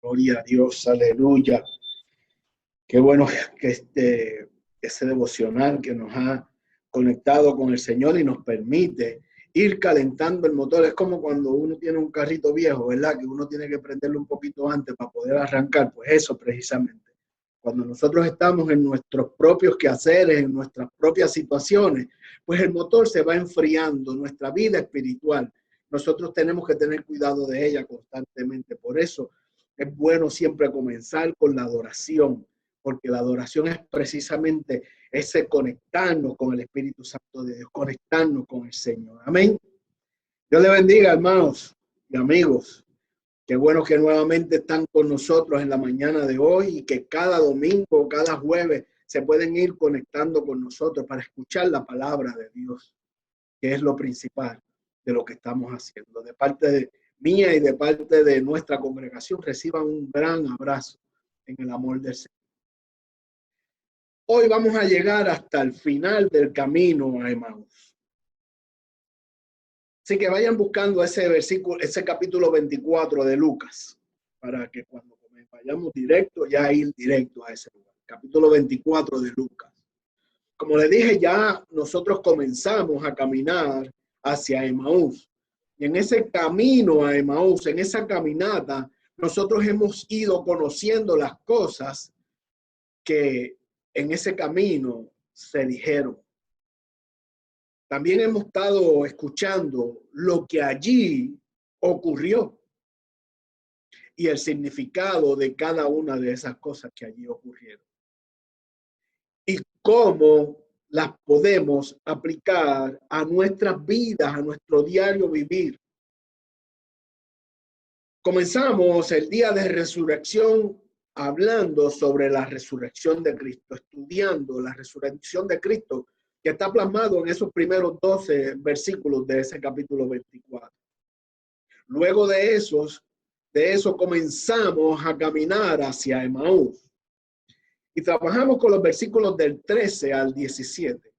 Gloria a Dios, aleluya. Qué bueno que ese devocional que nos ha conectado con el Señor y nos permite ir calentando el motor. Es como cuando uno tiene un carrito viejo, ¿verdad? Que uno tiene que prenderlo un poquito antes para poder arrancar. Pues eso precisamente. Cuando nosotros estamos en nuestros propios quehaceres, en nuestras propias situaciones, pues el motor se va enfriando, nuestra vida espiritual. Nosotros tenemos que tener cuidado de ella constantemente. Por eso es bueno siempre comenzar con la adoración, porque la adoración es precisamente ese conectarnos con el Espíritu Santo de Dios, conectarnos con el Señor. Amén. Dios le bendiga, hermanos y amigos. Qué bueno que nuevamente están con nosotros en la mañana de hoy y que cada domingo, cada jueves se pueden ir conectando con nosotros para escuchar la palabra de Dios, que es lo principal de lo que estamos haciendo. De parte de mía y de parte de nuestra congregación, reciban un gran abrazo en el amor del Señor. Hoy vamos a llegar hasta el final del camino a Emaús. Así que vayan buscando ese versículo, ese capítulo 24 de Lucas, para que cuando vayamos directo, ya ir directo a ese lugar. Capítulo 24 de Lucas. Como les dije, ya nosotros comenzamos a caminar hacia Emaús. Y en ese camino a Emaús, en esa caminata, nosotros hemos ido conociendo las cosas que en ese camino se dijeron. También hemos estado escuchando lo que allí ocurrió y el significado de cada una de esas cosas que allí ocurrieron. Y cómo las podemos aplicar a nuestras vidas, a nuestro diario vivir. Comenzamos el día de resurrección hablando sobre la resurrección de Cristo, estudiando la resurrección de Cristo, que está plasmado en esos primeros 12 versículos de ese capítulo 24. Luego de eso comenzamos a caminar hacia Emaús y trabajamos con los versículos del 13 al 17.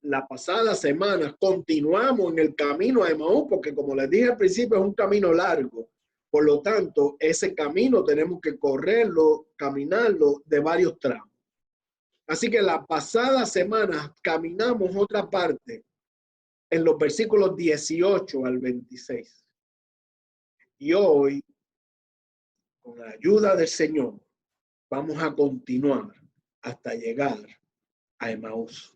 La pasada semana continuamos en el camino a Emaús porque, como les dije al principio, es un camino largo. Por lo tanto, ese camino tenemos que correrlo, caminarlo de varios tramos. Así que la pasada semana caminamos otra parte en los versículos 18 al 26. Y hoy, con la ayuda del Señor, vamos a continuar hasta llegar a Emaús.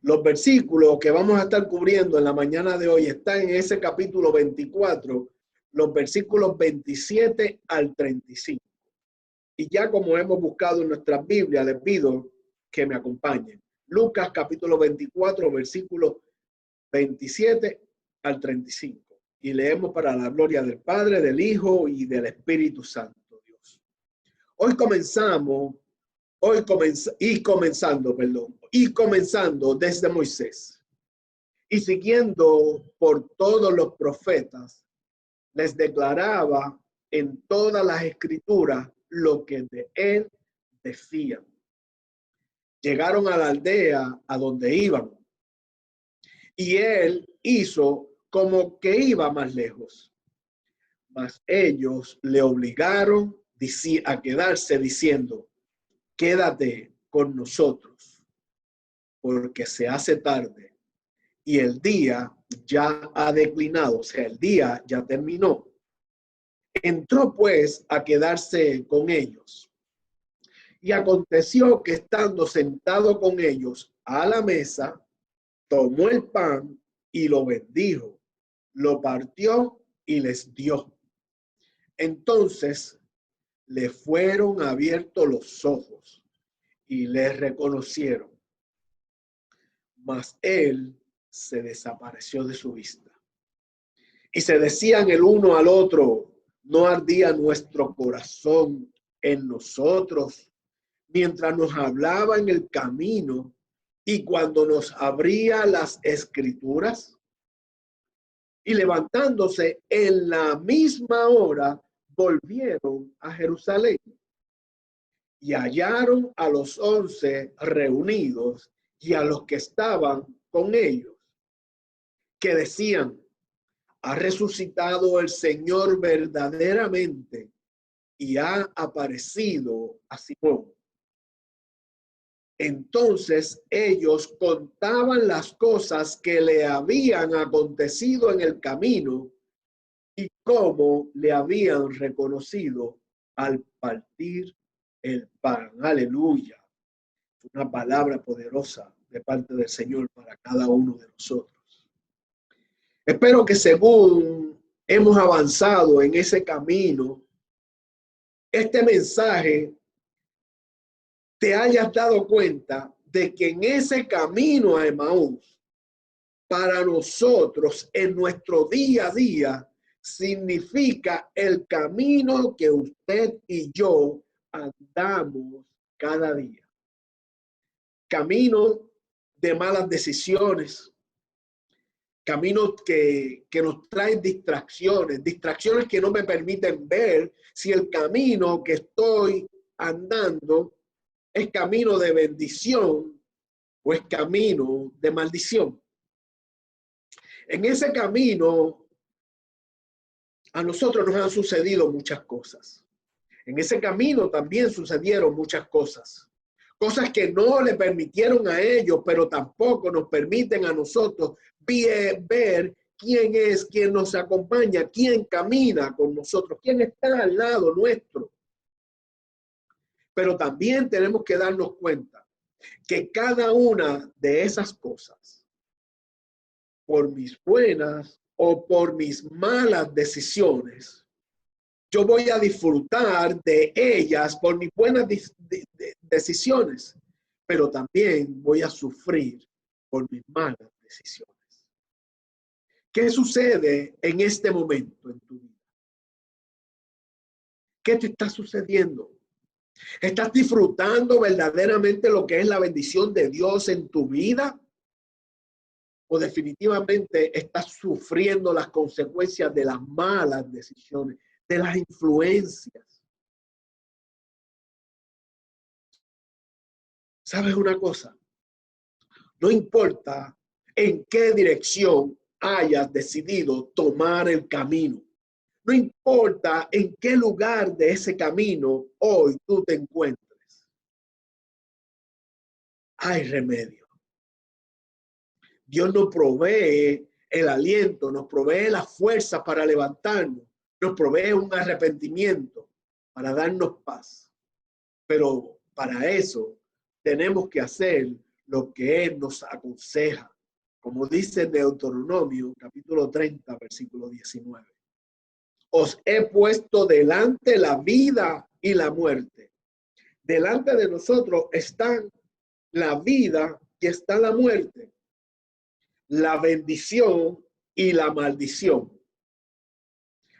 Los versículos que vamos a estar cubriendo en la mañana de hoy están en ese capítulo 24, los versículos 27 al 35. Y ya como hemos buscado en nuestras Biblias, les pido que me acompañen. Lucas capítulo 24, versículos 27 al 35. Y leemos para la gloria del Padre, del Hijo y del Espíritu Santo, Dios. Hoy comenzando desde Moisés y siguiendo por todos los profetas, les declaraba en todas las escrituras lo que de él decían. Llegaron a la aldea a donde iban y él hizo como que iba más lejos, mas ellos le obligaron a quedarse diciendo: quédate con nosotros, porque se hace tarde y el día ya ha declinado, o sea, el día ya terminó. Entró pues a quedarse con ellos. Y aconteció que estando sentado con ellos a la mesa, tomó el pan y lo bendijo, lo partió y les dio. Entonces le fueron abiertos los ojos y le reconocieron, mas él se desapareció de su vista. Y se decían el uno al otro: ¿no ardía nuestro corazón en nosotros mientras nos hablaba en el camino y cuando nos abría las escrituras? Y levantándose en la misma hora, volvieron a Jerusalén y hallaron a los 11 reunidos y a los que estaban con ellos, que decían: Ha resucitado el Señor verdaderamente y ha aparecido a Simón. Entonces ellos contaban las cosas que le habían acontecido en el camino y cómo le habían reconocido al partir el pan. Aleluya. Una palabra poderosa de parte del Señor para cada uno de nosotros. Espero que según hemos avanzado en ese camino, este mensaje te hayas dado cuenta de que en ese camino a Emaús, para nosotros en nuestro día a día, significa el camino que usted y yo andamos cada día. Camino de malas decisiones, caminos que nos traen distracciones que no me permiten ver si el camino que estoy andando es camino de bendición o es camino de maldición. En ese camino a nosotros nos han sucedido muchas cosas. En ese camino también sucedieron muchas cosas. Cosas que no le permitieron a ellos, pero tampoco nos permiten a nosotros ver quién es, quién nos acompaña, quién camina con nosotros, quién está al lado nuestro. Pero también tenemos que darnos cuenta que cada una de esas cosas, por mis buenas o por mis malas decisiones, yo voy a disfrutar de ellas por mis buenas decisiones, pero también voy a sufrir por mis malas decisiones. ¿Qué sucede en este momento en tu vida? ¿Qué te está sucediendo? ¿Estás disfrutando verdaderamente lo que es la bendición de Dios en tu vida? ¿O definitivamente estás sufriendo las consecuencias de las malas decisiones, de las influencias? ¿Sabes una cosa? No importa en qué dirección hayas decidido tomar el camino. No importa en qué lugar de ese camino hoy tú te encuentres. Hay remedio. Dios nos provee el aliento, nos provee la fuerza para levantarnos, nos provee un arrepentimiento para darnos paz. Pero para eso tenemos que hacer lo que Él nos aconseja. Como dice Deuteronomio, capítulo 30, versículo 19. Os he puesto delante la vida y la muerte. Delante de nosotros están la vida y está la muerte, la bendición y la maldición.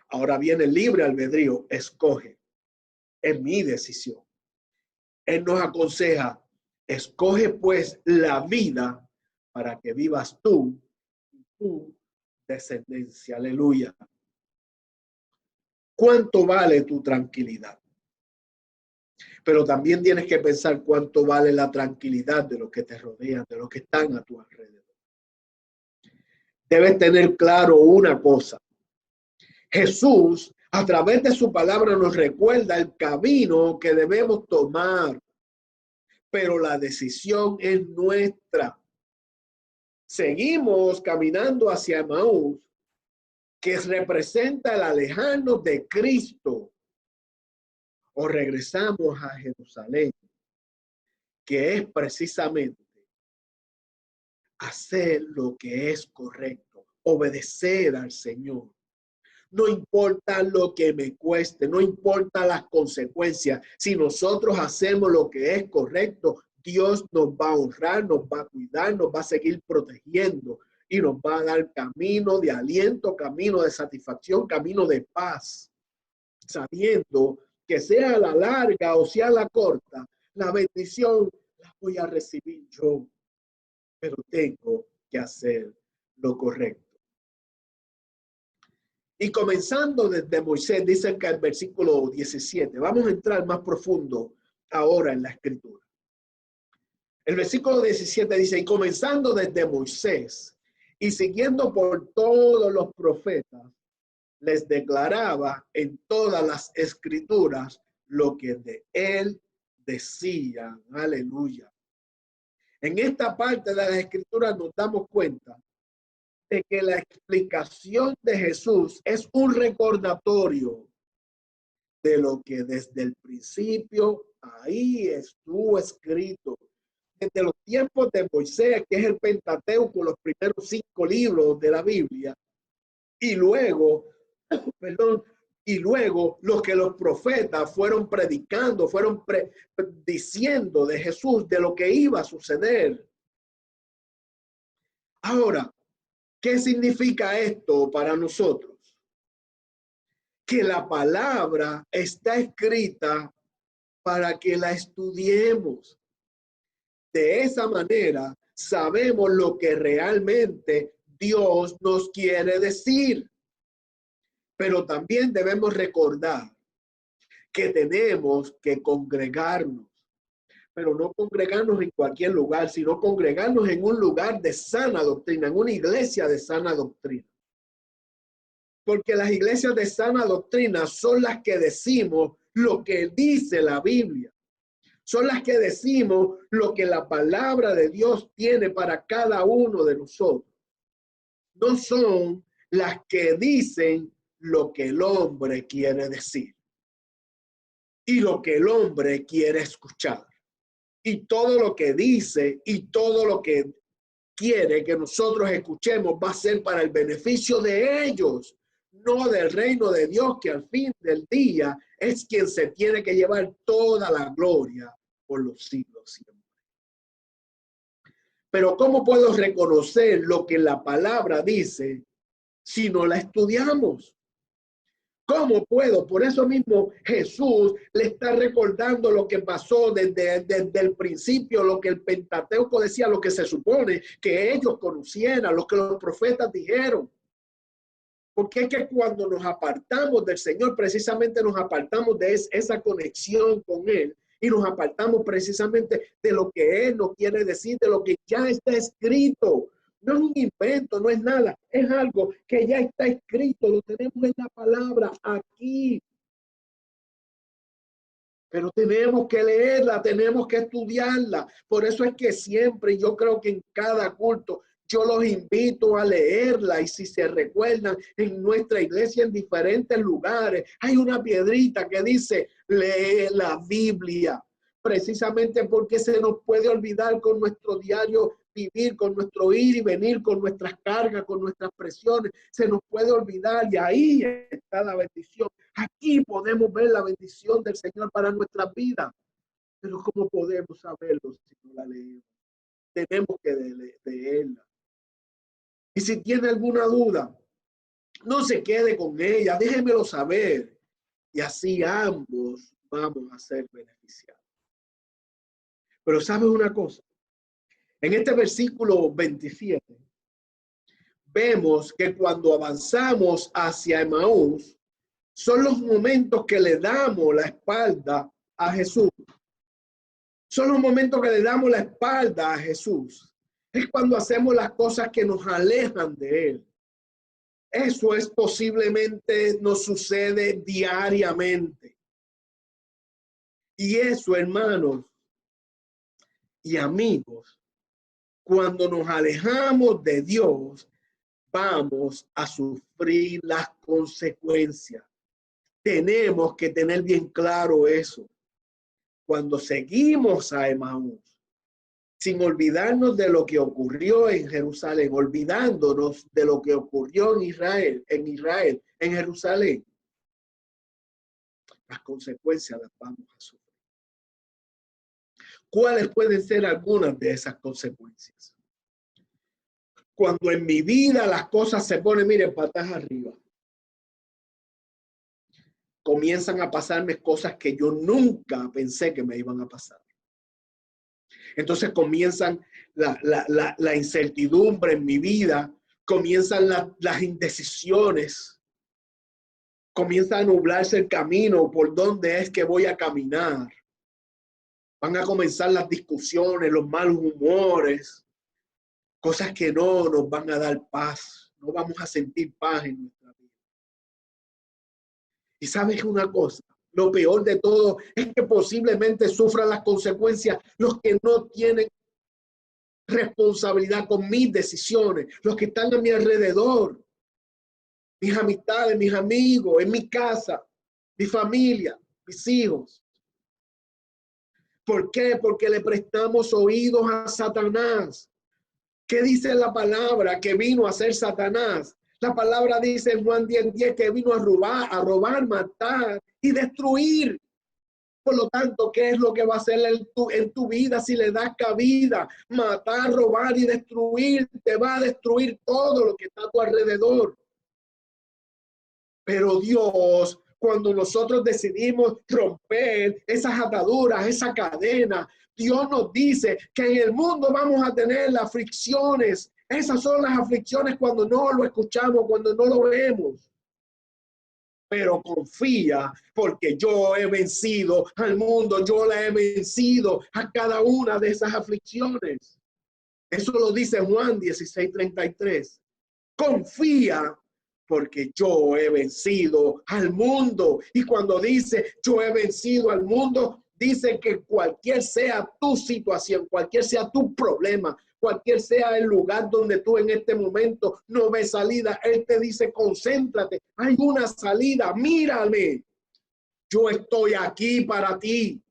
Ahora viene el libre albedrío, escoge. Es mi decisión. Él nos aconseja, escoge pues la vida para que vivas tú y tu descendencia. Aleluya. ¿Cuánto vale tu tranquilidad? Pero también tienes que pensar cuánto vale la tranquilidad de los que te rodean, de los que están a tu alrededor. Debes tener claro una cosa. Jesús, a través de su palabra, nos recuerda el camino que debemos tomar, pero la decisión es nuestra. Seguimos caminando hacia Emaús, que representa el alejarnos de Cristo, o regresamos a Jerusalén, que es precisamente hacer lo que es correcto, obedecer al Señor. No importa lo que me cueste, no importa las consecuencias. Si nosotros hacemos lo que es correcto, Dios nos va a honrar, nos va a cuidar, nos va a seguir protegiendo y nos va a dar camino de aliento, camino de satisfacción, camino de paz, sabiendo que sea la larga o sea la corta, la bendición la voy a recibir yo, pero tengo que hacer lo correcto. Y comenzando desde Moisés, dicen que el versículo 17, vamos a entrar más profundo ahora en la escritura. El versículo 17 dice, y comenzando desde Moisés y siguiendo por todos los profetas, les declaraba en todas las escrituras lo que de él decían. Aleluya. En esta parte de las escrituras nos damos cuenta de que la explicación de Jesús es un recordatorio de lo que desde el principio ahí estuvo escrito. Desde los tiempos de Moisés, que es el Pentateuco, los primeros 5 libros de la Biblia, y luego, perdón, y luego lo que los profetas fueron predicando, fueron diciendo de Jesús, de lo que iba a suceder. Ahora, ¿qué significa esto para nosotros? Que la palabra está escrita para que la estudiemos. De esa manera sabemos lo que realmente Dios nos quiere decir. Pero también debemos recordar que tenemos que congregarnos. Pero no congregarnos en cualquier lugar, sino congregarnos en un lugar de sana doctrina, en una iglesia de sana doctrina. Porque las iglesias de sana doctrina son las que decimos lo que dice la Biblia. Son las que decimos lo que la palabra de Dios tiene para cada uno de nosotros. No son las que dicen lo que el hombre quiere decir y lo que el hombre quiere escuchar. Y todo lo que dice y todo lo que quiere que nosotros escuchemos va a ser para el beneficio de ellos, no del reino de Dios, que al fin del día es quien se tiene que llevar toda la gloria por los siglos siempre. Pero ¿cómo puedo reconocer lo que la palabra dice si no la estudiamos? ¿Cómo puedo? Por eso mismo Jesús le está recordando lo que pasó desde el principio, lo que el Pentateuco decía, lo que se supone que ellos conocieran, lo que los profetas dijeron. Porque es que cuando nos apartamos del Señor, precisamente nos apartamos de esa conexión con Él y nos apartamos precisamente de lo que Él nos quiere decir, de lo que ya está escrito. No es un invento, no es nada, es algo que ya está escrito, lo tenemos en la palabra aquí. Pero tenemos que leerla, tenemos que estudiarla. Por eso es que siempre, yo creo que en cada culto, yo los invito a leerla. Y si se recuerdan, en nuestra iglesia, en diferentes lugares, hay una piedrita que dice, lee la Biblia. Precisamente porque se nos puede olvidar con nuestro diario vivir, con nuestro ir y venir, con nuestras cargas, con nuestras presiones. Se nos puede olvidar y ahí está la bendición. Aquí podemos ver la bendición del Señor para nuestras vidas. Pero ¿cómo podemos saberlo si no la leemos? Tenemos que leerla. Y si tiene alguna duda, no se quede con ella, déjenmelo saber. Y así ambos vamos a ser beneficiados. Pero ¿sabes una cosa? En este versículo 27, vemos que cuando avanzamos hacia Emaús, son los momentos que le damos la espalda a Jesús. Son los momentos que le damos la espalda a Jesús. Es cuando hacemos las cosas que nos alejan de Él. Eso es posiblemente nos sucede diariamente. Y eso, hermanos y amigos, cuando nos alejamos de Dios, vamos a sufrir las consecuencias. Tenemos que tener bien claro eso. Cuando seguimos a Emaús, sin olvidarnos de lo que ocurrió en Jerusalén, olvidándonos de lo que ocurrió en Israel, en Jerusalén, las consecuencias las vamos a sufrir. ¿Cuáles pueden ser algunas de esas consecuencias? Cuando en mi vida las cosas se ponen, miren, patas arriba, comienzan a pasarme cosas que yo nunca pensé que me iban a pasar. Entonces comienzan la incertidumbre en mi vida, comienzan las indecisiones, comienza a nublarse el camino por dónde es que voy a caminar. Van a comenzar las discusiones, los malos humores. cosas que no nos van a dar paz, no vamos a sentir paz en nuestra vida. Y sabes una cosa, lo peor de todo es que posiblemente sufran las consecuencias los que no tienen responsabilidad con mis decisiones, los que están a mi alrededor, mis amistades, mis amigos, en mi casa, mi familia, mis hijos. ¿Por qué? Porque le prestamos oídos a Satanás. ¿Qué dice la palabra que vino a ser Satanás? La palabra dice en Juan 10:10 que vino a robar, matar y destruir. Por lo tanto, ¿qué es lo que va a hacer en tu vida si le das cabida? Matar, robar y destruir. Te va a destruir todo lo que está a tu alrededor. Pero Dios, cuando nosotros decidimos romper esas ataduras, esa cadena, Dios nos dice que en el mundo vamos a tener las aflicciones. Esas son las aflicciones cuando no lo escuchamos, cuando no lo vemos. Pero confía, porque yo he vencido al mundo, yo la he vencido a cada una de esas aflicciones. Eso lo dice Juan 16:33. Confía, porque yo he vencido al mundo. Y cuando dice yo he vencido al mundo, dice que cualquier sea tu situación, cualquier sea tu problema, cualquier sea el lugar donde tú en este momento no ves salida, Él te dice, concéntrate, hay una salida, mírame. Yo estoy aquí para ti.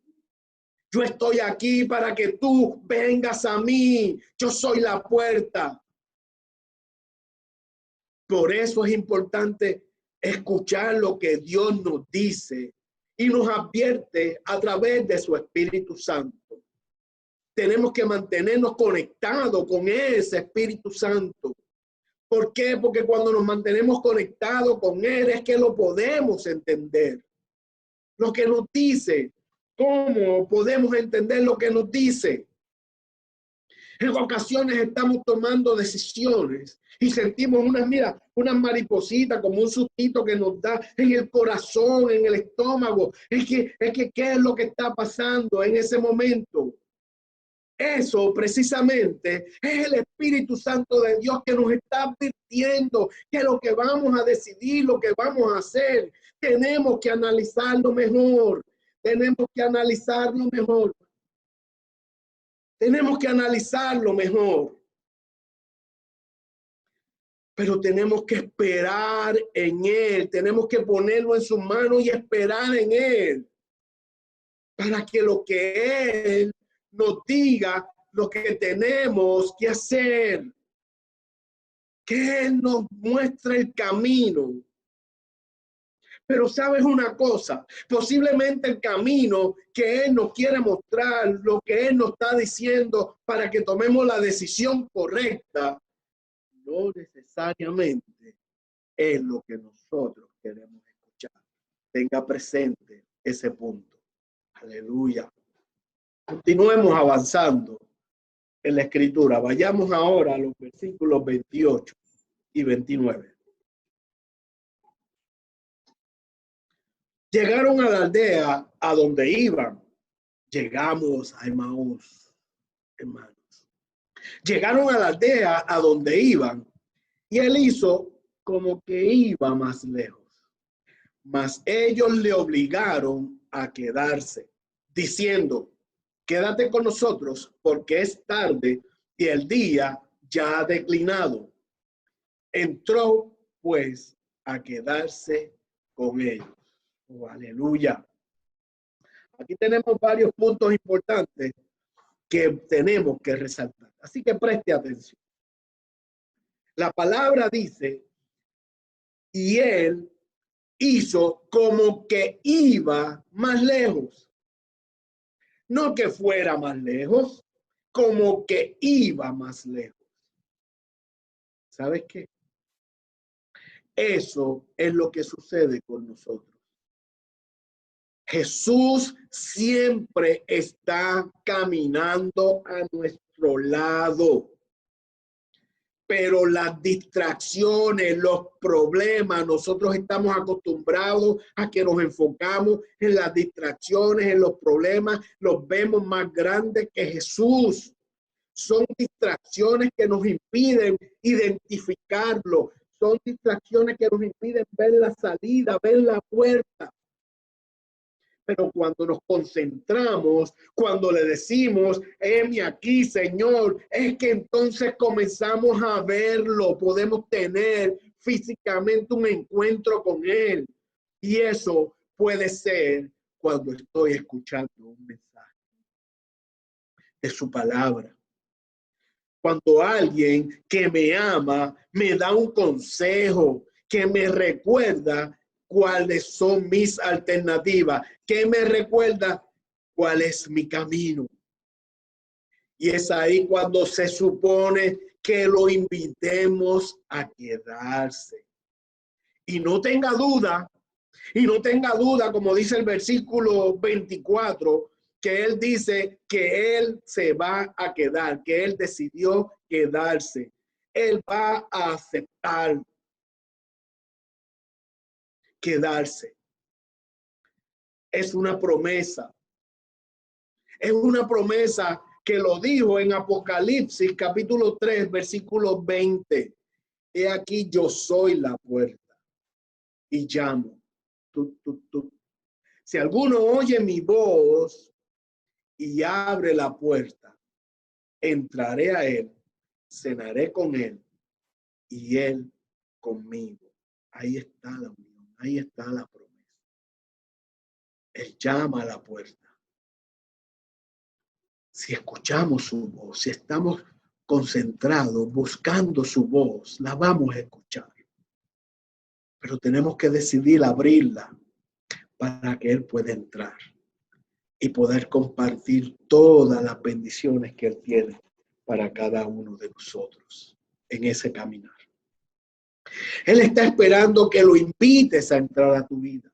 Yo estoy aquí para que tú vengas a mí. Yo soy la puerta. Por eso es importante escuchar lo que Dios nos dice y nos advierte a través de su Espíritu Santo. Tenemos que mantenernos conectados con ese Espíritu Santo. ¿Por qué? Porque cuando nos mantenemos conectados con Él es que lo podemos entender. Lo que nos dice. ¿Cómo podemos entender lo que nos dice? En ocasiones estamos tomando decisiones y sentimos unas maripositas, como un sustito que nos da en el corazón, en el estómago. ¿Qué es lo que está pasando en ese momento? Eso precisamente es el Espíritu Santo de Dios que nos está advirtiendo que lo que vamos a decidir, lo que vamos a hacer, tenemos que analizarlo mejor. Tenemos que analizarlo mejor. Tenemos que analizarlo mejor. Pero tenemos que esperar en Él. Tenemos que ponerlo en sus manos y esperar en Él. Para que lo que Él nos diga, lo que tenemos que hacer. Que Él nos muestre el camino. Pero sabes una cosa, posiblemente el camino que Él nos quiere mostrar, lo que Él nos está diciendo para que tomemos la decisión correcta, no necesariamente es lo que nosotros queremos escuchar. Tenga presente ese punto. Aleluya. Continuemos avanzando en la escritura. Vayamos ahora a los versículos 28 y 29. Llegaron a la aldea a donde iban. Llegamos a Emaús, hermanos. Llegaron a la aldea a donde iban y él hizo como que iba más lejos. Mas ellos le obligaron a quedarse, diciendo, quédate con nosotros porque es tarde y el día ya ha declinado. Entró pues a quedarse con ellos. Oh, aleluya. Aquí tenemos varios puntos importantes que tenemos que resaltar. Así que preste atención. La palabra dice, y él hizo como que iba más lejos. No que fuera más lejos, como que iba más lejos. ¿Sabes qué? Eso es lo que sucede con nosotros. Jesús siempre está caminando a nuestro lado. Pero las distracciones, los problemas, nosotros estamos acostumbrados a que nos enfocamos en las distracciones, en los problemas, los vemos más grandes que Jesús. Son distracciones que nos impiden identificarlo. Son distracciones que nos impiden ver la salida, ver la puerta. Pero cuando nos concentramos, cuando le decimos, heme aquí, Señor, es que entonces comenzamos a verlo. Podemos tener físicamente un encuentro con Él. Y eso puede ser cuando estoy escuchando un mensaje de su palabra. Cuando alguien que me ama me da un consejo, que me recuerda cuáles son mis alternativas, que me recuerda cuál es mi camino. Y es ahí cuando se supone que lo invitemos a quedarse. Y no tenga duda, como dice el versículo 24, que él dice que él se va a quedar, que él decidió quedarse. Él va a aceptar quedarse. Es una promesa. Es una promesa que lo dijo en Apocalipsis capítulo 3, versículo 20. He aquí yo soy la puerta y llamo. Si alguno oye mi voz y abre la puerta, entraré a él, cenaré con él y él conmigo. Ahí está la unión, ahí está la promesa. Él llama a la puerta. Si escuchamos su voz, si estamos concentrados buscando su voz, la vamos a escuchar. Pero tenemos que decidir abrirla para que Él pueda entrar y poder compartir todas las bendiciones que Él tiene para cada uno de nosotros en ese caminar. Él está esperando que lo invites a entrar a tu vida.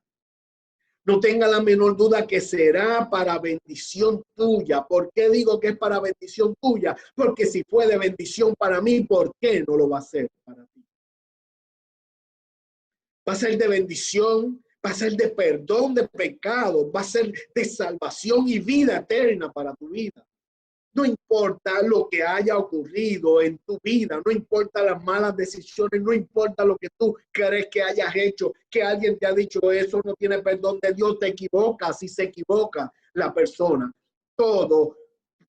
No tenga la menor duda que será para bendición tuya. ¿Por qué digo que es para bendición tuya? Porque si fue de bendición para mí, ¿por qué no lo va a ser para ti? Va a ser de bendición, va a ser de perdón de pecados, va a ser de salvación y vida eterna para tu vida. No importa lo que haya ocurrido en tu vida, no importa las malas decisiones, no importa lo que tú crees que hayas hecho, que alguien te ha dicho eso no tiene perdón de Dios, te equivocas, si se equivoca la persona. Todo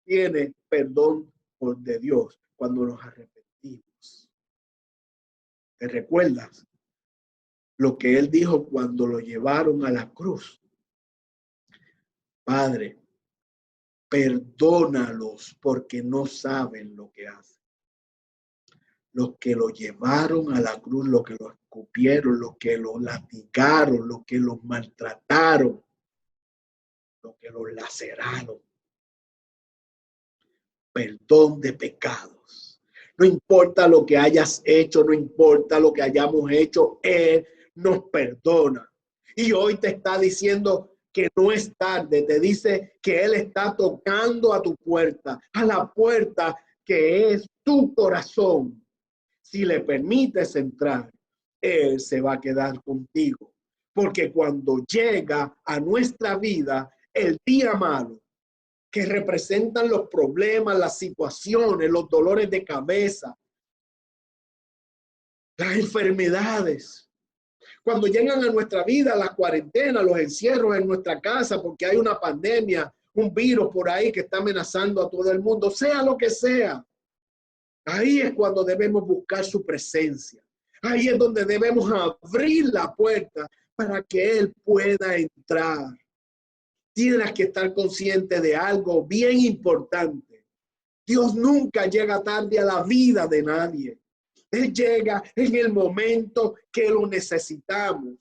tiene perdón de Dios cuando nos arrepentimos. ¿Te recuerdas lo que Él dijo cuando lo llevaron a la cruz? Padre, perdónalos porque no saben lo que hacen. Los que lo llevaron a la cruz, los que lo escupieron, los que lo latigaron, los que lo maltrataron, los que lo laceraron. Perdón de pecados. No importa lo que hayas hecho, no importa lo que hayamos hecho, Él nos perdona. Y hoy te está diciendo que no es tarde, te dice que Él está tocando a tu puerta, a la puerta que es tu corazón. Si le permites entrar, Él se va a quedar contigo. Porque cuando llega a nuestra vida el día malo, que representan los problemas, las situaciones, los dolores de cabeza, las enfermedades, cuando llegan a nuestra vida las cuarentenas, los encierros en nuestra casa, porque hay una pandemia, un virus por ahí que está amenazando a todo el mundo, sea lo que sea, ahí es cuando debemos buscar su presencia. Ahí es donde debemos abrir la puerta para que Él pueda entrar. Tienes que estar consciente de algo bien importante. Dios nunca llega tarde a la vida de nadie. Él llega en el momento que lo necesitamos.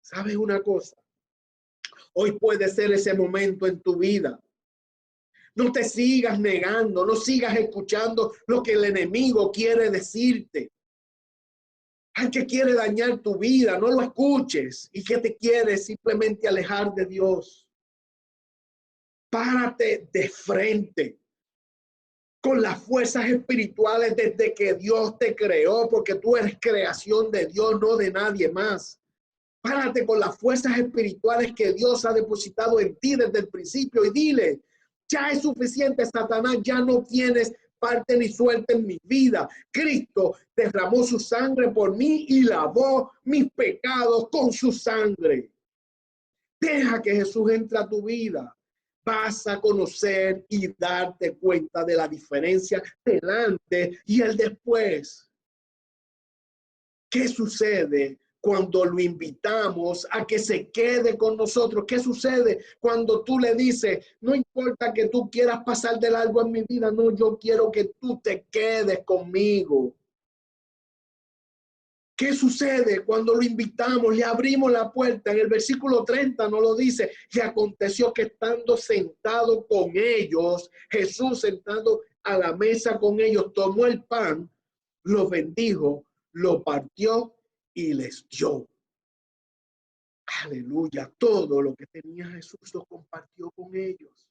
¿Sabes una cosa? Hoy puede ser ese momento en tu vida. No te sigas negando, no sigas escuchando lo que el enemigo quiere decirte. Al que quiere dañar tu vida, no lo escuches. Y que te quiere simplemente alejar de Dios. Párate de frente con las fuerzas espirituales desde que Dios te creó, porque tú eres creación de Dios, no de nadie más. Párate con las fuerzas espirituales que Dios ha depositado en ti desde el principio y dile, Ya es suficiente, Satanás, ya no tienes parte ni suerte en mi vida. Cristo derramó su sangre por mí y lavó mis pecados con su sangre. Deja que Jesús entre a tu vida. Vas a conocer y darte cuenta de la diferencia delante y el después. ¿Qué sucede cuando lo invitamos a que se quede con nosotros? ¿Qué sucede cuando tú le dices, no importa que tú quieras pasar de largo en mi vida, no, yo quiero que tú te quedes conmigo? ¿Qué sucede cuando lo invitamos, le abrimos la puerta? En el versículo 30 nos lo dice, y aconteció que estando sentado con ellos, Jesús sentado a la mesa con ellos, tomó el pan, lo bendijo, lo partió y les dio. Aleluya, todo lo que tenía Jesús lo compartió con ellos.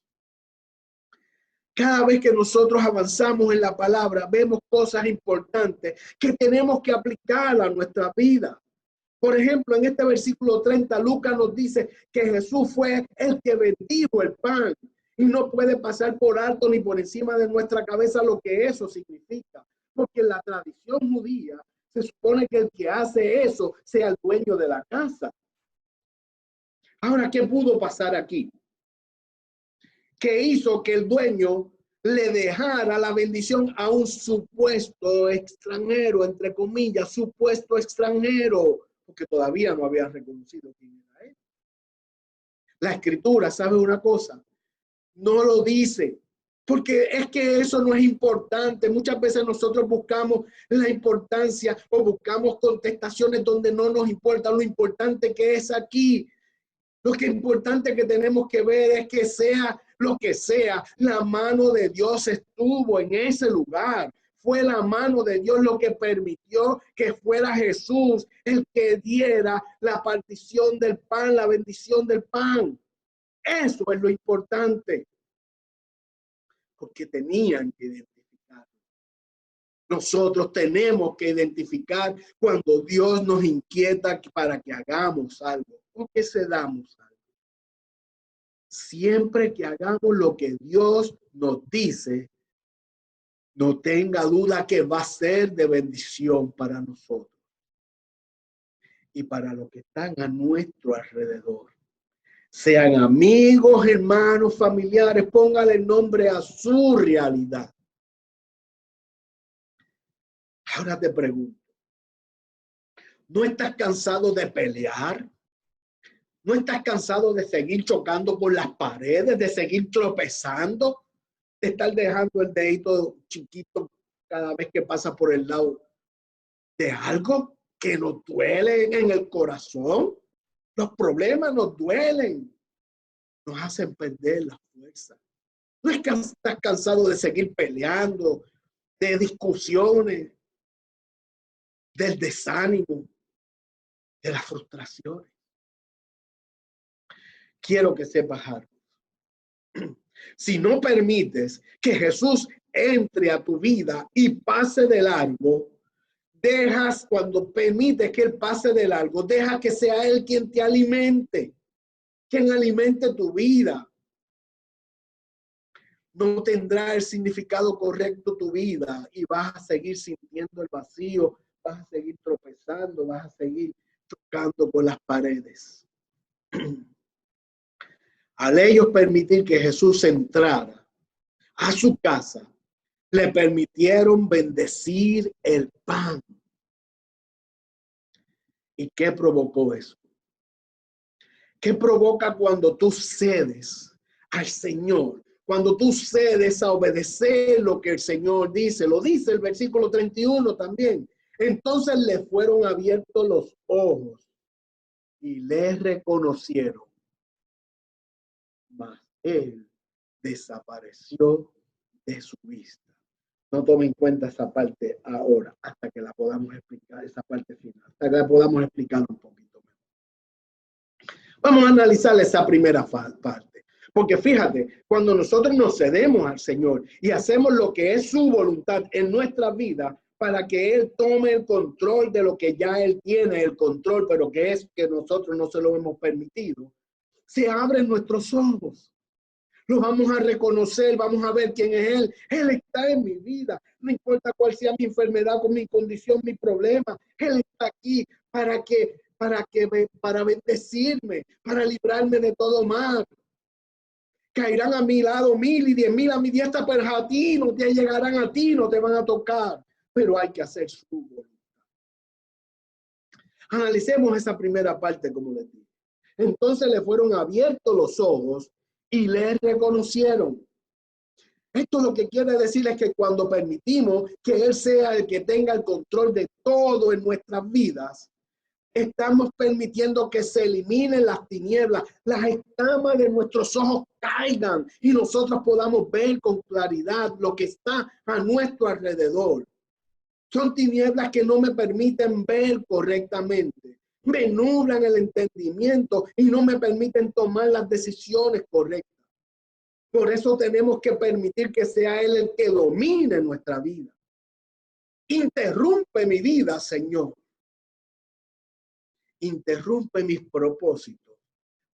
Cada vez que nosotros avanzamos en la palabra, vemos cosas importantes que tenemos que aplicar a nuestra vida. Por ejemplo, en este versículo 30, Lucas nos dice que Jesús fue el que bendijo el pan y no puede pasar por alto ni por encima de nuestra cabeza lo que eso significa. Porque en la tradición judía se supone que el que hace eso sea el dueño de la casa. Ahora, ¿qué pudo pasar aquí? Que hizo que el dueño le dejara la bendición a un supuesto extranjero, entre comillas, supuesto extranjero, porque todavía no había reconocido quién era él. La escritura, ¿sabe una cosa? No lo dice, porque es que eso no es importante. Muchas veces nosotros buscamos la importancia o buscamos contestaciones donde no nos importa lo importante que es aquí. Lo que es importante que tenemos que ver es que sea lo que sea, la mano de Dios estuvo en ese lugar. Fue la mano de Dios lo que permitió que fuera Jesús el que diera la partición del pan, la bendición del pan. Eso es lo importante, porque tenían que identificar. Nosotros tenemos que identificar cuando Dios nos inquieta para que hagamos algo o que cedamos algo. Siempre que hagamos lo que Dios nos dice, no tenga duda que va a ser de bendición para nosotros y para los que están a nuestro alrededor. Sean amigos, hermanos, familiares, póngale nombre a su realidad. Ahora te pregunto, ¿no estás cansado de pelear? ¿No estás cansado de seguir chocando por las paredes, de seguir tropezando, de estar dejando el dedito chiquito cada vez que pasa por el lado de algo que nos duele en el corazón? Los problemas nos duelen, nos hacen perder la fuerza. ¿No es que estás cansado de seguir peleando, de discusiones, del desánimo, de las frustraciones? Quiero que sepas algo. Si no permites que Jesús entre a tu vida y pase de largo, cuando permites que Él pase de largo, deja que sea Él quien te alimente, quien alimente tu vida. No tendrá el significado correcto tu vida y vas a seguir sintiendo el vacío, vas a seguir tropezando, vas a seguir chocando con las paredes. Al ellos permitir que Jesús entrara a su casa, le permitieron bendecir el pan. ¿Y qué provocó eso? ¿Qué provoca cuando tú cedes al Señor? Cuando tú cedes a obedecer lo que el Señor dice. Lo dice el versículo 31 también. Entonces le fueron abiertos los ojos y le reconocieron. Mas él desapareció de su vista. No tome en cuenta esa parte ahora, hasta que la podamos explicar, esa parte final, hasta que la podamos explicar un poquito mejor. Vamos a analizar esa primera parte, porque fíjate, cuando nosotros nos cedemos al Señor y hacemos lo que es su voluntad en nuestra vida, para que Él tome el control de lo que ya Él tiene el control, pero que es que nosotros no se lo hemos permitido, se abren nuestros ojos. Lo vamos a reconocer, vamos a ver quién es Él. Él está en mi vida. No importa cuál sea mi enfermedad, con mi condición, mi problema. Él está aquí para bendecirme, para librarme de todo mal. Caerán a mi lado 1000 y 10.000 a mi diestra, pero a ti no te llegarán, a ti no te van a tocar. Pero hay que hacer su voluntad. Analicemos esa primera parte, como les dije. Entonces le fueron abiertos los ojos y le reconocieron. Esto lo que quiere decir es que cuando permitimos que Él sea el que tenga el control de todo en nuestras vidas, estamos permitiendo que se eliminen las tinieblas, las escamas de nuestros ojos caigan y nosotros podamos ver con claridad lo que está a nuestro alrededor. Son tinieblas que no me permiten ver correctamente, me nublan el entendimiento y no me permiten tomar las decisiones correctas. Por eso tenemos que permitir que sea Él el que domine nuestra vida. Interrumpe mi vida, Señor. Interrumpe mis propósitos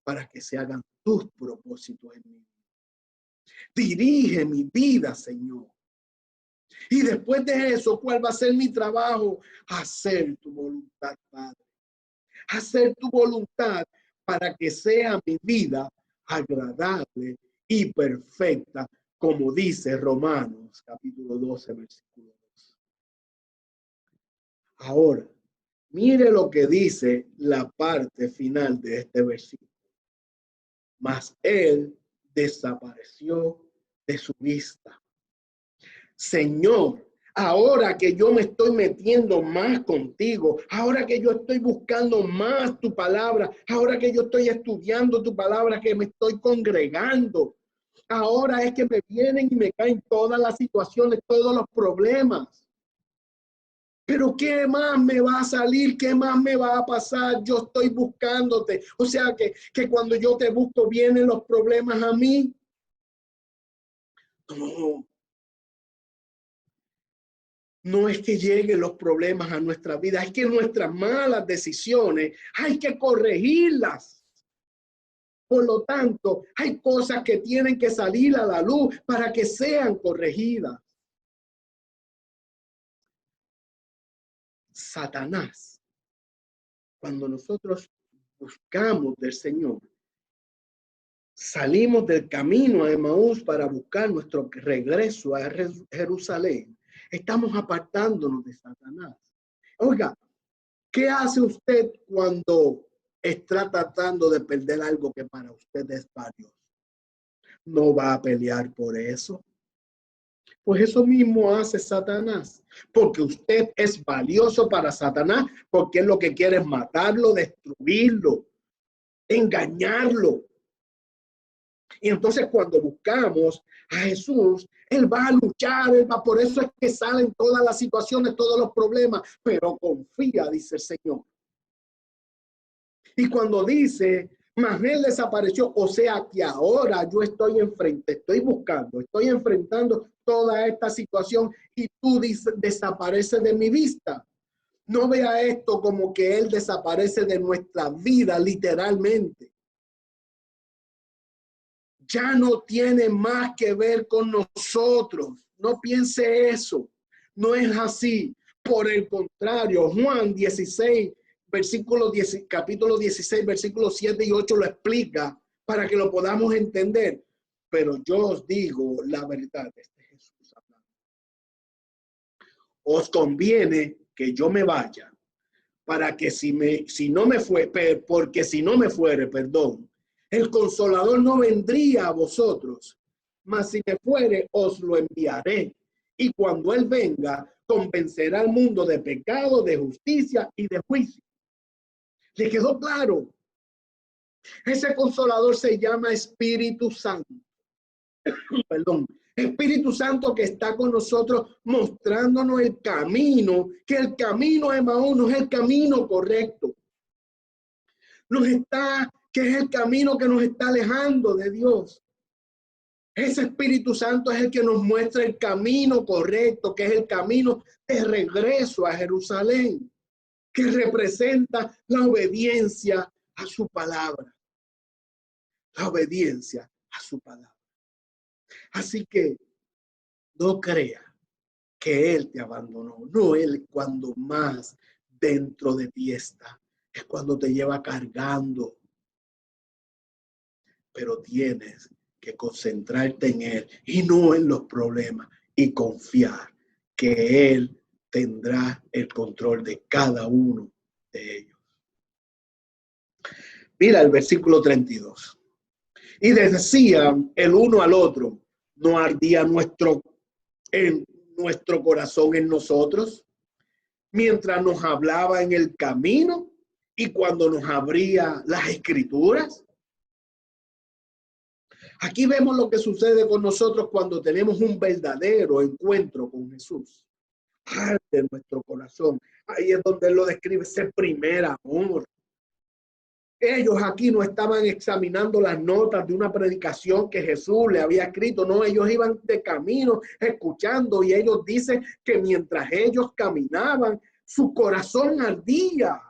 para que se hagan tus propósitos en mí. Dirige mi vida, Señor. Y después de eso, ¿cuál va a ser mi trabajo? Hacer tu voluntad, Padre. Hacer tu voluntad para que sea mi vida agradable y perfecta, como dice Romanos capítulo 12, versículo 2. Ahora, mire lo que dice la parte final de este versículo. Mas él desapareció de su vista. Señor, ahora que yo me estoy metiendo más contigo, ahora que yo estoy buscando más tu palabra, ahora que yo estoy estudiando tu palabra, que me estoy congregando, ahora es que me vienen y me caen todas las situaciones, todos los problemas. Pero ¿qué más me va a salir? ¿Qué más me va a pasar? Yo estoy buscándote. O sea que cuando yo te busco vienen los problemas a mí. No. No es que lleguen los problemas a nuestra vida, es que nuestras malas decisiones hay que corregirlas. Por lo tanto, hay cosas que tienen que salir a la luz para que sean corregidas. Satanás, cuando nosotros buscamos del Señor, salimos del camino a Emaús para buscar nuestro regreso a Jerusalén, estamos apartándonos de Satanás. Oiga, ¿qué hace usted cuando está tratando de perder algo que para usted es valioso? ¿No va a pelear por eso? Pues eso mismo hace Satanás, porque usted es valioso para Satanás, porque él lo que quiere es matarlo, destruirlo, engañarlo. Y entonces cuando buscamos a Jesús, Él va a luchar, por eso es que salen todas las situaciones, todos los problemas, pero confía, dice el Señor. Y cuando dice, mas Él desapareció, o sea que ahora yo estoy estoy enfrentando toda esta situación y tú desapareces de mi vista. No vea esto como que Él desaparece de nuestra vida literalmente. Ya no tiene más que ver con nosotros. No piense eso. No es así. Por el contrario, Juan 16, versículo 10, capítulo 16, versículos 7 y 8 lo explica para que lo podamos entender. Pero yo os digo la verdad. Este Jesús hablando. Os conviene que yo me vaya para que si no me fuere, perdón, el Consolador no vendría a vosotros, mas si me fuere, os lo enviaré. Y cuando Él venga, convencerá al mundo de pecado, de justicia y de juicio. ¿Le quedó claro? Ese Consolador se llama Espíritu Santo. Perdón. Espíritu Santo que está con nosotros mostrándonos el camino, que el camino de Emaús no es el camino correcto. Que es el camino que nos está alejando de Dios. Ese Espíritu Santo es el que nos muestra el camino correcto, que es el camino de regreso a Jerusalén, que representa la obediencia a su palabra. La obediencia a su palabra. Así que no crea que Él te abandonó. No, Él cuando más dentro de ti está. Es cuando te lleva cargando. Pero tienes que concentrarte en Él y no en los problemas y confiar que Él tendrá el control de cada uno de ellos. Mira el versículo 32. Y decían el uno al otro, ¿no ardía nuestro corazón en nosotros mientras nos hablaba en el camino y cuando nos abría las escrituras? Aquí vemos lo que sucede con nosotros cuando tenemos un verdadero encuentro con Jesús. Arde nuestro corazón. Ahí es donde él lo describe, ese primer amor. Ellos aquí no estaban examinando las notas de una predicación que Jesús le había escrito. No, ellos iban de camino escuchando y ellos dicen que mientras ellos caminaban, su corazón ardía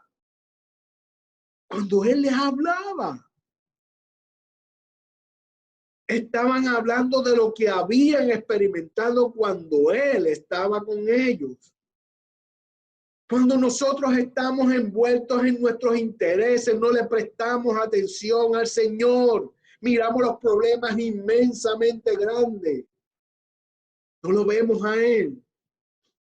cuando él les hablaba. Estaban hablando de lo que habían experimentado cuando él estaba con ellos. Cuando nosotros estamos envueltos en nuestros intereses, no le prestamos atención al Señor. Miramos los problemas inmensamente grandes. No lo vemos a Él.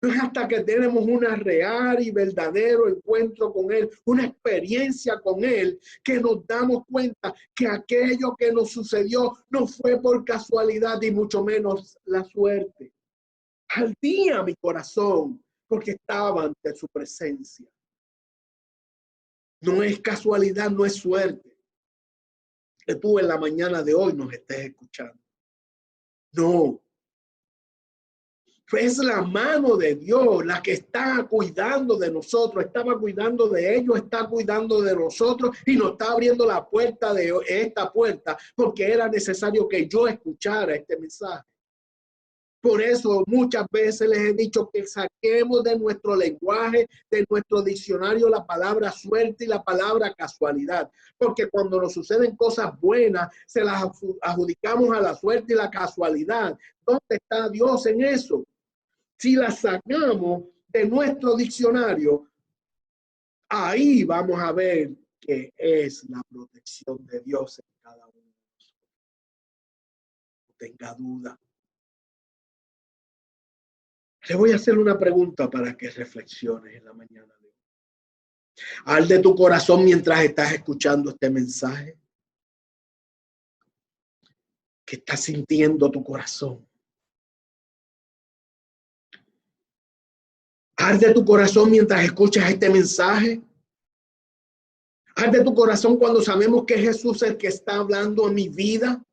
No es hasta que tenemos un real y verdadero encuentro con Él, una experiencia con Él, que nos damos cuenta que aquello que nos sucedió no fue por casualidad y mucho menos la suerte. Ardía mi corazón porque estaba ante su presencia. No es casualidad, no es suerte que tú en la mañana de hoy nos estés escuchando. No. Es la mano de Dios la que está cuidando de nosotros, estaba cuidando de ellos, está cuidando de nosotros y nos está abriendo la puerta de esta puerta porque era necesario que yo escuchara este mensaje. Por eso muchas veces les he dicho que saquemos de nuestro lenguaje, de nuestro diccionario, la palabra suerte y la palabra casualidad. Porque cuando nos suceden cosas buenas, se las adjudicamos a la suerte y la casualidad. ¿Dónde está Dios en eso? Si las sacamos de nuestro diccionario, ahí vamos a ver que es la protección de Dios en cada uno de nosotros. No tenga duda. Le voy a hacer una pregunta para que reflexiones en la mañana de hoy. ¿Arde tu corazón mientras estás escuchando este mensaje? ¿Qué está sintiendo tu corazón? ¿Arde tu corazón mientras escuchas este mensaje? ¿Arde tu corazón cuando sabemos que Jesús es el que está hablando a mi vida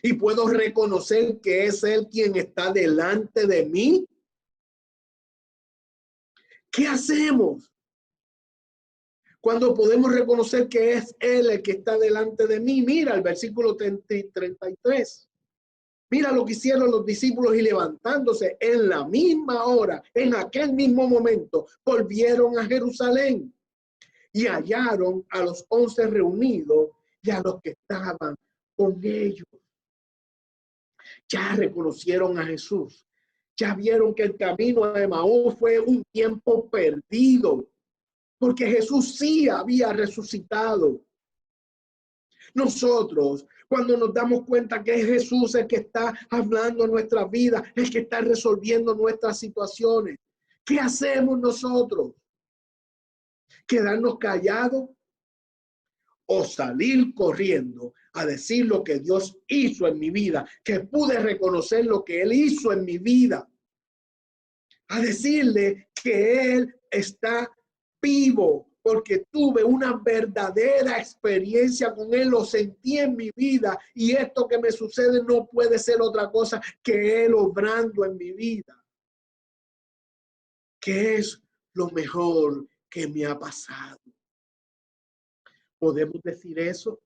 y puedo reconocer que es Él quien está delante de mí? ¿Qué hacemos cuando podemos reconocer que es Él el que está delante de mí? Mira el versículo 33. Mira lo que hicieron los discípulos y levantándose en la misma hora, en aquel mismo momento, volvieron a Jerusalén y hallaron a los 11 reunidos y a los que estaban con ellos. Ya reconocieron a Jesús. Ya vieron que el camino a Emaús fue un tiempo perdido, porque Jesús sí había resucitado. Nosotros, cuando nos damos cuenta que es Jesús el que está hablando en nuestra vida, el que está resolviendo nuestras situaciones, ¿qué hacemos nosotros? ¿Quedarnos callados o salir corriendo a decir lo que Dios hizo en mi vida, que pude reconocer lo que Él hizo en mi vida? A decirle que Él está vivo, porque tuve una verdadera experiencia con Él, lo sentí en mi vida y esto que me sucede no puede ser otra cosa que Él obrando en mi vida. ¿Qué es lo mejor que me ha pasado? ¿Podemos decir eso?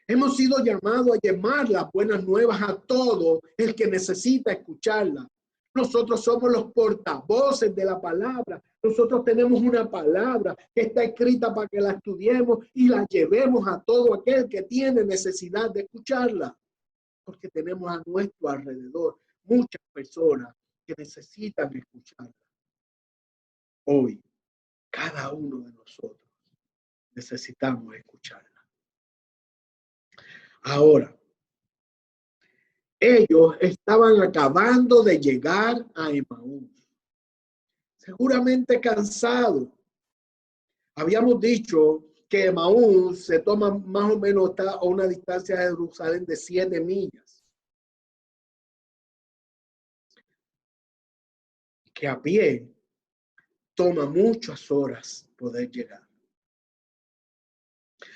Hemos sido llamados a llamar las buenas nuevas a todo el que necesita escucharla. Nosotros somos los portavoces de la palabra. Nosotros tenemos una palabra que está escrita para que la estudiemos y la llevemos a todo aquel que tiene necesidad de escucharla. porque tenemos a nuestro alrededor muchas personas que necesitan escucharla. Hoy, cada uno de nosotros necesitamos escucharla. Ahora, ellos estaban acabando de llegar a Emaús, seguramente cansados. Habíamos dicho que Emaús se toma más o menos a una distancia de Jerusalén de 7 millas. Que a pie toma muchas horas poder llegar.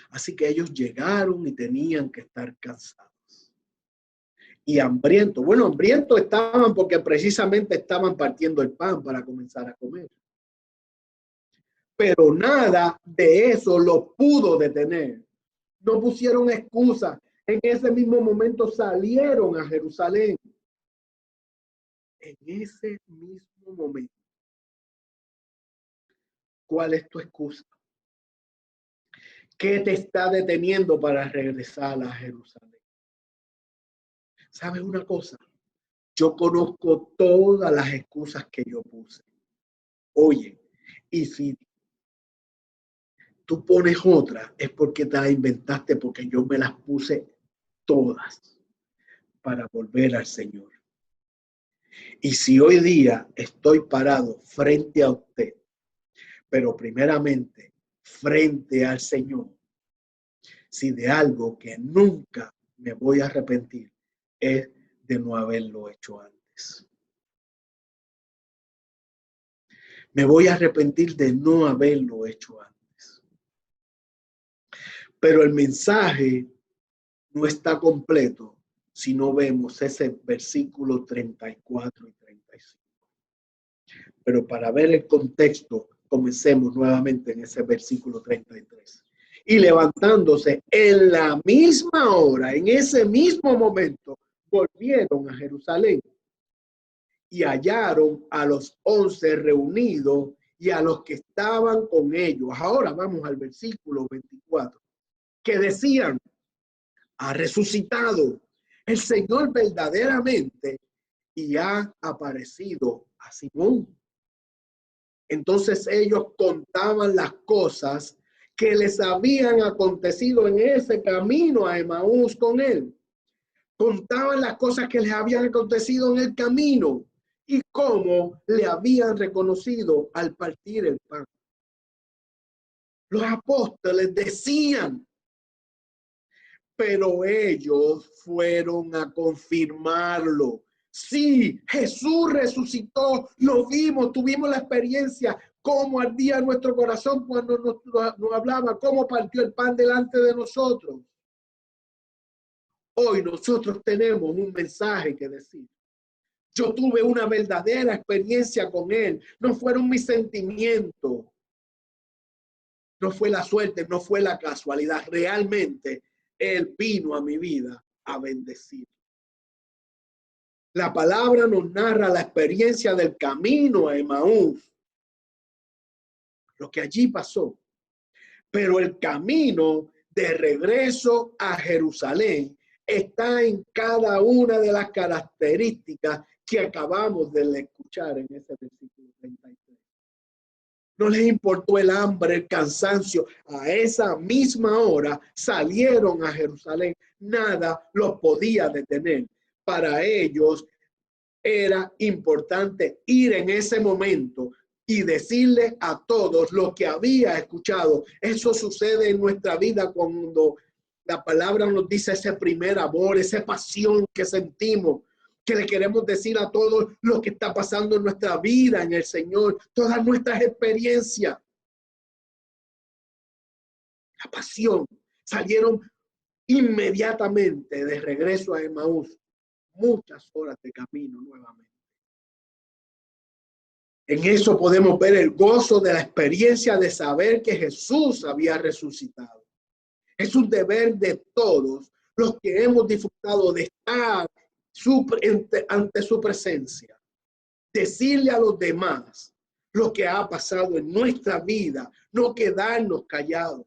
Así que ellos llegaron y tenían que estar cansados y hambrientos. Bueno, hambrientos estaban porque precisamente estaban partiendo el pan para comenzar a comer. Pero nada de eso los pudo detener. No pusieron excusas. En ese mismo momento salieron a Jerusalén. En ese mismo momento. ¿Cuál es tu excusa? ¿Qué te está deteniendo para regresar a Jerusalén? ¿Sabes una cosa? Yo conozco todas las excusas que yo puse. Oye, y si tú pones otra, es porque te la inventaste, porque yo me las puse todas para volver al Señor. Y si hoy día estoy parado frente a usted, pero primeramente frente al Señor, si de algo que nunca me voy a arrepentir es de no haberlo hecho antes. Me voy a arrepentir de no haberlo hecho antes. Pero el mensaje no está completo si no vemos ese versículo 34 y 35. Pero para ver el contexto, comencemos nuevamente en ese versículo 33. Y levantándose en la misma hora, en ese mismo momento, volvieron a Jerusalén y hallaron a los 11 reunidos y a los que estaban con ellos. Ahora vamos al versículo 24, que decían: ha resucitado el Señor verdaderamente y ha aparecido a Simón. Entonces ellos contaban las cosas que les habían acontecido en ese camino a Emaús con él. Contaban las cosas que les habían acontecido en el camino y cómo le habían reconocido al partir el pan. Los apóstoles decían, pero ellos fueron a confirmarlo. Sí, Jesús resucitó, lo vimos, tuvimos la experiencia, cómo ardía nuestro corazón cuando nos hablaba, cómo partió el pan delante de nosotros. Hoy nosotros tenemos un mensaje que decir. Yo tuve una verdadera experiencia con él, no fueron mis sentimientos, no fue la suerte, no fue la casualidad, realmente él vino a mi vida a bendecir. La palabra nos narra la experiencia del camino a Emaús, lo que allí pasó. Pero el camino de regreso a Jerusalén está en cada una de las características que acabamos de escuchar en ese versículo 33. No les importó el hambre, el cansancio. A esa misma hora salieron a Jerusalén. Nada los podía detener. Para ellos era importante ir en ese momento y decirle a todos lo que había escuchado. Eso sucede en nuestra vida cuando la palabra nos dice ese primer amor, esa pasión que sentimos, que le queremos decir a todos lo que está pasando en nuestra vida en el Señor, todas nuestras experiencias. La pasión. Salieron inmediatamente de regreso a Emaús, muchas horas de camino nuevamente. En eso podemos ver el gozo de la experiencia de saber que Jesús había resucitado. Es un deber de todos los que hemos disfrutado de estar ante su presencia. Decirle a los demás lo que ha pasado en nuestra vida, no quedarnos callados.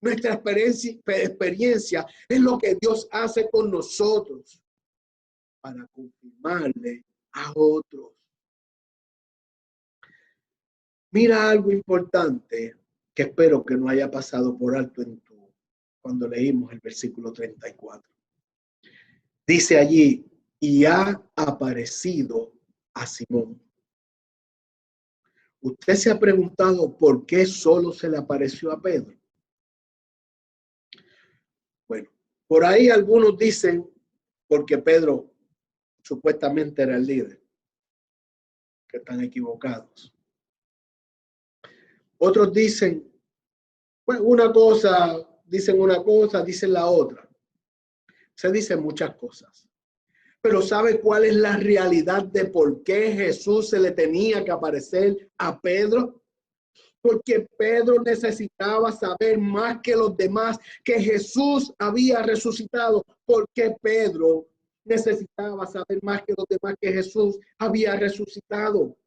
Nuestra experiencia es lo que Dios hace con nosotros para confirmarle a otros. Mira algo importante que espero que no haya pasado por alto cuando leímos el versículo 34. Dice allí, y ha aparecido a Simón. ¿Usted se ha preguntado por qué solo se le apareció a Pedro? Bueno, por ahí algunos dicen porque Pedro supuestamente era el líder, que están equivocados. Otros dicen, bueno, dicen una cosa, dicen la otra. Se dicen muchas cosas. Pero ¿sabe cuál es la realidad de por qué Jesús se le tenía que aparecer a Pedro? Porque Pedro necesitaba saber más que los demás que Jesús había resucitado. Porque Pedro necesitaba saber más que los demás que Jesús había resucitado.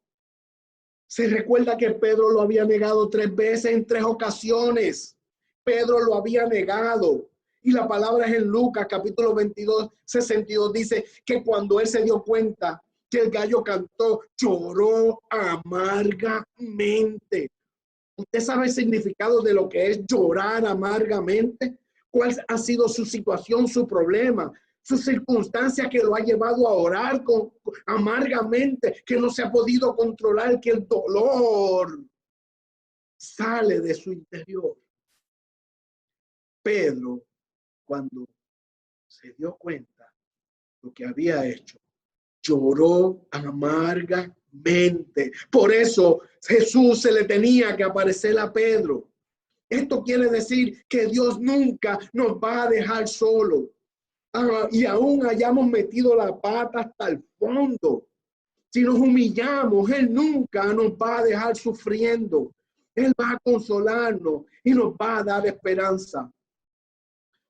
Se recuerda que Pedro lo había negado 3 veces en 3 ocasiones. Pedro lo había negado. Y la palabra es en Lucas capítulo 22, 62 dice que cuando él se dio cuenta que el gallo cantó, lloró amargamente. ¿Usted sabe el significado de lo que es llorar amargamente? ¿Cuál ha sido su situación, su problema, su circunstancia que lo ha llevado a orar amargamente, que no se ha podido controlar, que el dolor sale de su interior? Pedro, cuando se dio cuenta de lo que había hecho, lloró amargamente. Por eso Jesús se le tenía que aparecer a Pedro. Esto quiere decir que Dios nunca nos va a dejar solo. Y aún hayamos metido la pata hasta el fondo. Si nos humillamos, Él nunca nos va a dejar sufriendo. Él va a consolarnos y nos va a dar esperanza.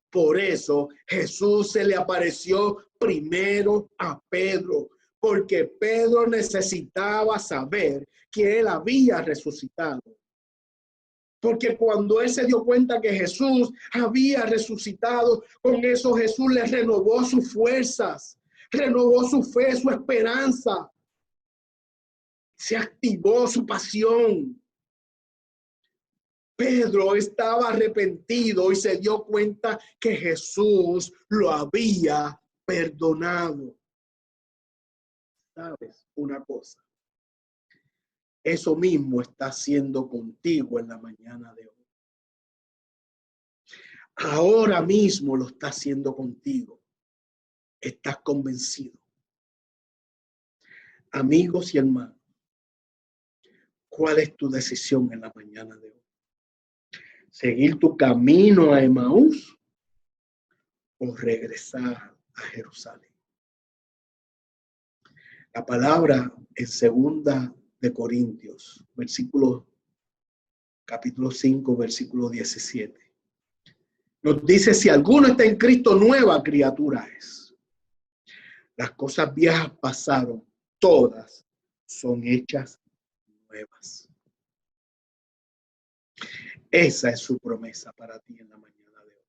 Por eso Jesús se le apareció primero a Pedro, porque Pedro necesitaba saber que él había resucitado. Porque cuando él se dio cuenta que Jesús había resucitado, con eso Jesús le renovó sus fuerzas, renovó su fe, su esperanza. Se activó su pasión. Pedro estaba arrepentido y se dio cuenta que Jesús lo había perdonado. ¿Sabes una cosa? Eso mismo está haciendo contigo en la mañana de hoy. Ahora mismo lo está haciendo contigo. ¿Estás convencido? Amigos y hermanos, ¿cuál es tu decisión en la mañana de hoy? ¿Seguir tu camino a Emaús o regresar a Jerusalén? La palabra en 2 de Corintios, capítulo 5, versículo 17. Nos dice, si alguno está en Cristo, nueva criatura es. Las cosas viejas pasaron, todas son hechas nuevas. Esa es su promesa para ti en la mañana de hoy.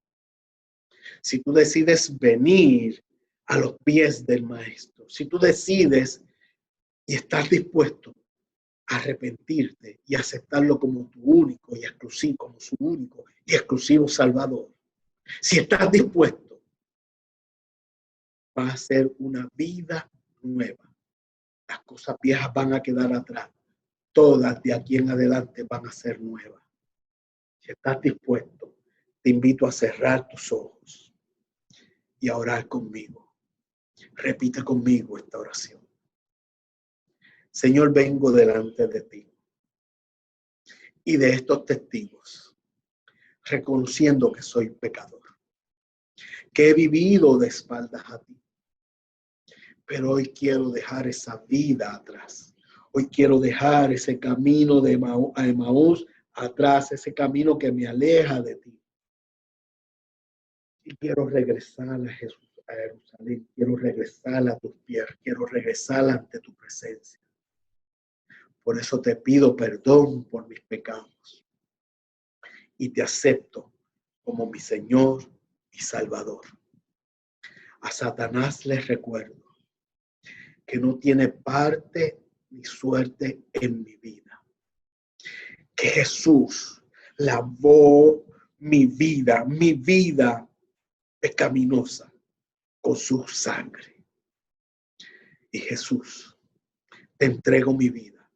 Si tú decides venir a los pies del Maestro, si tú decides y estás dispuesto a arrepentirte y aceptarlo como tu único y exclusivo, como su único y exclusivo Salvador, si estás dispuesto, va a ser una vida nueva. Las cosas viejas van a quedar atrás. Todas de aquí en adelante van a ser nuevas. Si estás dispuesto, te invito a cerrar tus ojos y a orar conmigo. Repite conmigo esta oración. Señor, vengo delante de ti y de estos testigos, reconociendo que soy pecador, que he vivido de espaldas a ti. Pero hoy quiero dejar esa vida atrás. Hoy quiero dejar ese camino de Emaús atrás, ese camino que me aleja de ti. Y quiero regresar a Jerusalén, quiero regresar a tus pies, quiero regresar ante tu presencia. Por eso te pido perdón por mis pecados y te acepto como mi Señor y Salvador. A Satanás les recuerdo que no tiene parte ni suerte en mi vida. Que Jesús lavó mi vida pecaminosa con su sangre. Y Jesús, te entrego mi vida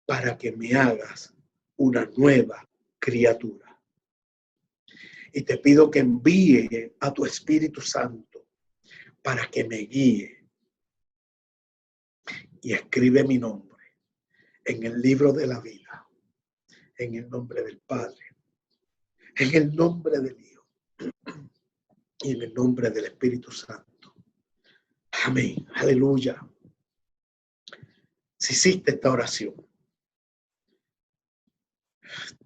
para que me hagas una nueva criatura. Y te pido que envíe a tu Espíritu Santo para que me guíe y escribe mi nombre en el libro de la vida, en el nombre del Padre, en el nombre del Hijo y en el nombre del Espíritu Santo. Amén. Aleluya. Si hiciste esta oración,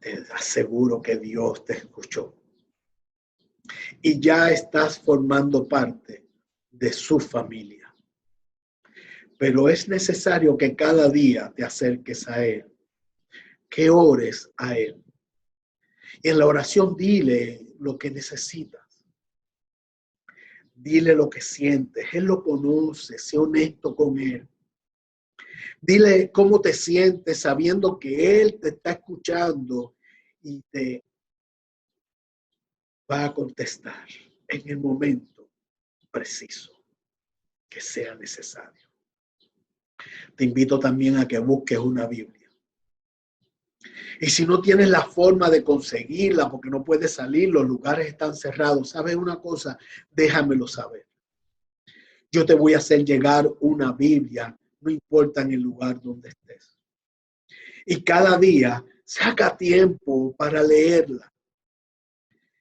te aseguro que Dios te escuchó y ya estás formando parte de su familia. Pero es necesario que cada día te acerques a Él, que ores a Él. Y en la oración dile lo que necesitas. Dile lo que sientes. Él lo conoce. Sé honesto con Él. Dile cómo te sientes sabiendo que Él te está escuchando y te va a contestar en el momento preciso que sea necesario. Te invito también a que busques una Biblia. Y si no tienes la forma de conseguirla porque no puedes salir, los lugares están cerrados, ¿sabes una cosa? Déjamelo saber. Yo te voy a hacer llegar una Biblia, no importa en el lugar donde estés. Y cada día saca tiempo para leerla.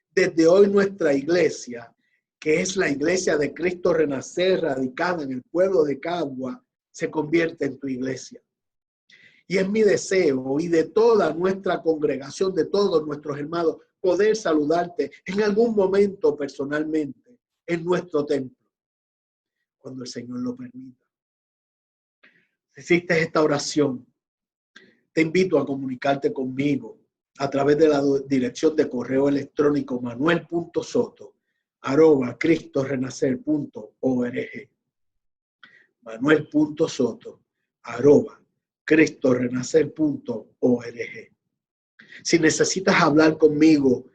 Desde hoy nuestra iglesia, que es la iglesia de Cristo Renacer, radicada en el pueblo de Cagua, se convierte en tu iglesia. Y es mi deseo y de toda nuestra congregación, de todos nuestros hermanos, poder saludarte en algún momento personalmente en nuestro templo, cuando el Señor lo permita. Si hiciste esta oración, te invito a comunicarte conmigo a través de la dirección de correo electrónico manuel.soto@cristorenacer.org. manuel.soto@cristorenacer.org. Si necesitas hablar conmigo,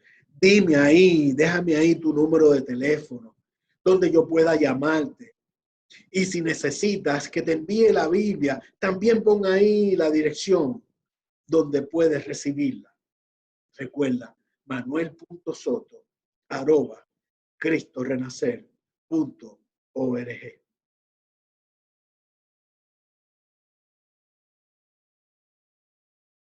dime ahí, déjame ahí tu número de teléfono, donde yo pueda llamarte. Y si necesitas que te envíe la Biblia, también pon ahí la dirección donde puedes recibirla. Recuerda, manuel.soto@cristorenacer.org.